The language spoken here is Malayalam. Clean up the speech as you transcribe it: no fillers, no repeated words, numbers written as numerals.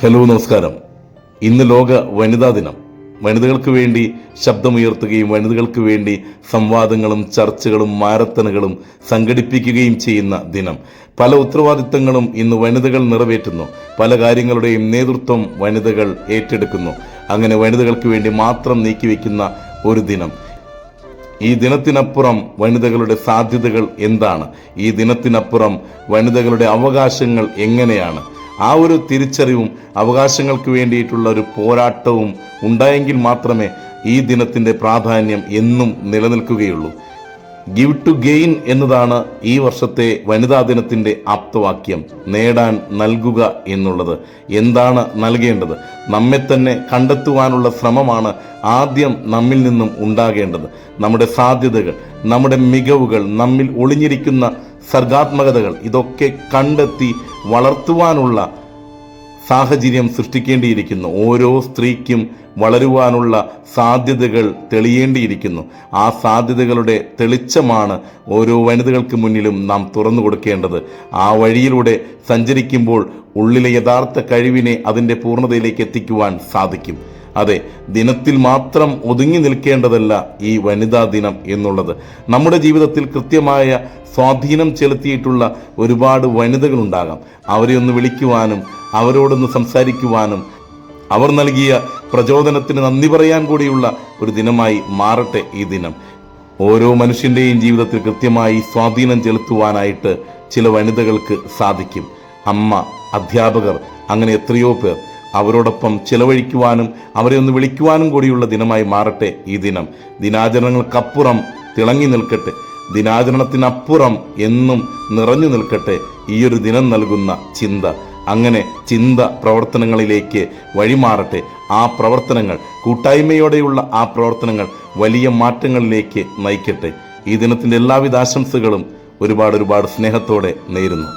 ഹലോ, നമസ്കാരം. ഇന്ന് ലോക വനിതാ ദിനം. വനിതകൾക്ക് വേണ്ടി ശബ്ദമുയർത്തുകയും വനിതകൾക്ക് വേണ്ടി സംവാദങ്ങളും ചർച്ചകളും മാരത്തണുകളും സംഘടിപ്പിക്കുകയും ചെയ്യുന്ന ദിനം. പല ഉത്തരവാദിത്തങ്ങളും ഇന്ന് വനിതകൾ നിറവേറ്റുന്നു. പല കാര്യങ്ങളുടെയും നേതൃത്വം വനിതകൾ ഏറ്റെടുക്കുന്നു. അങ്ങനെ വനിതകൾക്ക് വേണ്ടി മാത്രം നീക്കിവെക്കുന്ന ഒരു ദിനം. ഈ ദിനത്തിനപ്പുറം വനിതകളുടെ സാധ്യതകൾ എന്താണ്? ഈ ദിനത്തിനപ്പുറം വനിതകളുടെ അവകാശങ്ങൾ എങ്ങനെയാണ്? ആ ഒരു തിരിച്ചറിവും അവകാശങ്ങൾക്ക് വേണ്ടിയിട്ടുള്ള ഒരു പോരാട്ടവും ഉണ്ടായെങ്കിൽ മാത്രമേ ഈ ദിനത്തിൻ്റെ പ്രാധാന്യം എന്നും നിലനിൽക്കുകയുള്ളൂ. ഗിവ് ടു ഗെയിൻ എന്നതാണ് ഈ വർഷത്തെ വനിതാ ദിനത്തിൻ്റെ ആപ്തവാക്യം. നേടാൻ നൽകുക എന്നുള്ളത്. എന്താണ് നൽകേണ്ടത്? നമ്മെ തന്നെ കണ്ടെത്തുവാനുള്ള ശ്രമമാണ് ആദ്യം നമ്മിൽ നിന്നും ഉണ്ടാകേണ്ടത്. നമ്മുടെ സാധ്യതകൾ, നമ്മുടെ മികവുകൾ, നമ്മിൽ ഒളിഞ്ഞിരിക്കുന്ന സർഗാത്മകതകൾ ഇതൊക്കെ കണ്ടെത്തി വളർത്തുവാനുള്ള സാഹചര്യം സൃഷ്ടിക്കേണ്ടിയിരിക്കുന്നു. ഓരോ സ്ത്രീക്കും വളരുവാനുള്ള സാധ്യതകൾ തെളിയേണ്ടിയിരിക്കുന്നു. ആ സാധ്യതകളുടെ തെളിച്ചമാണ് ഓരോ വനിതകൾക്ക് മുന്നിലും നാം തുറന്നു കൊടുക്കേണ്ടത്. ആ വഴിയിലൂടെ സഞ്ചരിക്കുമ്പോൾ ഉള്ളിലെ യഥാർത്ഥ കഴിവിനെ അതിൻ്റെ പൂർണ്ണതയിലേക്ക് എത്തിക്കുവാൻ സാധിക്കും. അതെ, ദിനത്തിൽ മാത്രം ഒതുങ്ങി നിൽക്കേണ്ടതല്ല ഈ വനിതാ ദിനം എന്നുള്ളത്. നമ്മുടെ ജീവിതത്തിൽ കൃത്യമായ സ്വാധീനം ചെലുത്തിയിട്ടുള്ള ഒരുപാട് വനിതകളുണ്ടാകാം. അവരെ ഒന്ന് വിളിക്കുവാനും അവരോടൊന്ന് സംസാരിക്കുവാനും അവർ നൽകിയ പ്രചോദനത്തിന് നന്ദി പറയാൻ കൂടിയുള്ള ഒരു ദിനമായി മാറട്ടെ ഈ ദിനം. ഓരോ മനുഷ്യൻ്റെയും ജീവിതത്തിൽ കൃത്യമായി സ്വാധീനം ചെലുത്തുവാനായിട്ട് ചില വനിതകൾക്ക് സാധിക്കും. അമ്മ, അധ്യാപകർ, അങ്ങനെ എത്രയോ പേർ. അവരോടൊപ്പം ചിലവഴിക്കുവാനും അവരെ ഒന്ന് വിളിക്കുവാനും കൂടിയുള്ള ദിനമായി മാറട്ടെ ഈ ദിനം. ദിനാചരണങ്ങൾക്കപ്പുറം തിളങ്ങി നിൽക്കട്ടെ. ദിനാചരണത്തിനപ്പുറം എന്നും നിറഞ്ഞു നിൽക്കട്ടെ ഈയൊരു ദിനം നൽകുന്ന ചിന്ത. അങ്ങനെ ചിന്ത പ്രവർത്തനങ്ങളിലേക്ക് വഴിമാറട്ടെ. ആ പ്രവർത്തനങ്ങൾ, കൂട്ടായ്മയോടെയുള്ള ആ പ്രവർത്തനങ്ങൾ വലിയ മാറ്റങ്ങളിലേക്ക് നയിക്കട്ടെ. ഈ ദിനത്തിൻ്റെ എല്ലാവിധ ആശംസകളും ഒരുപാട് സ്നേഹത്തോടെ നേരുന്നു.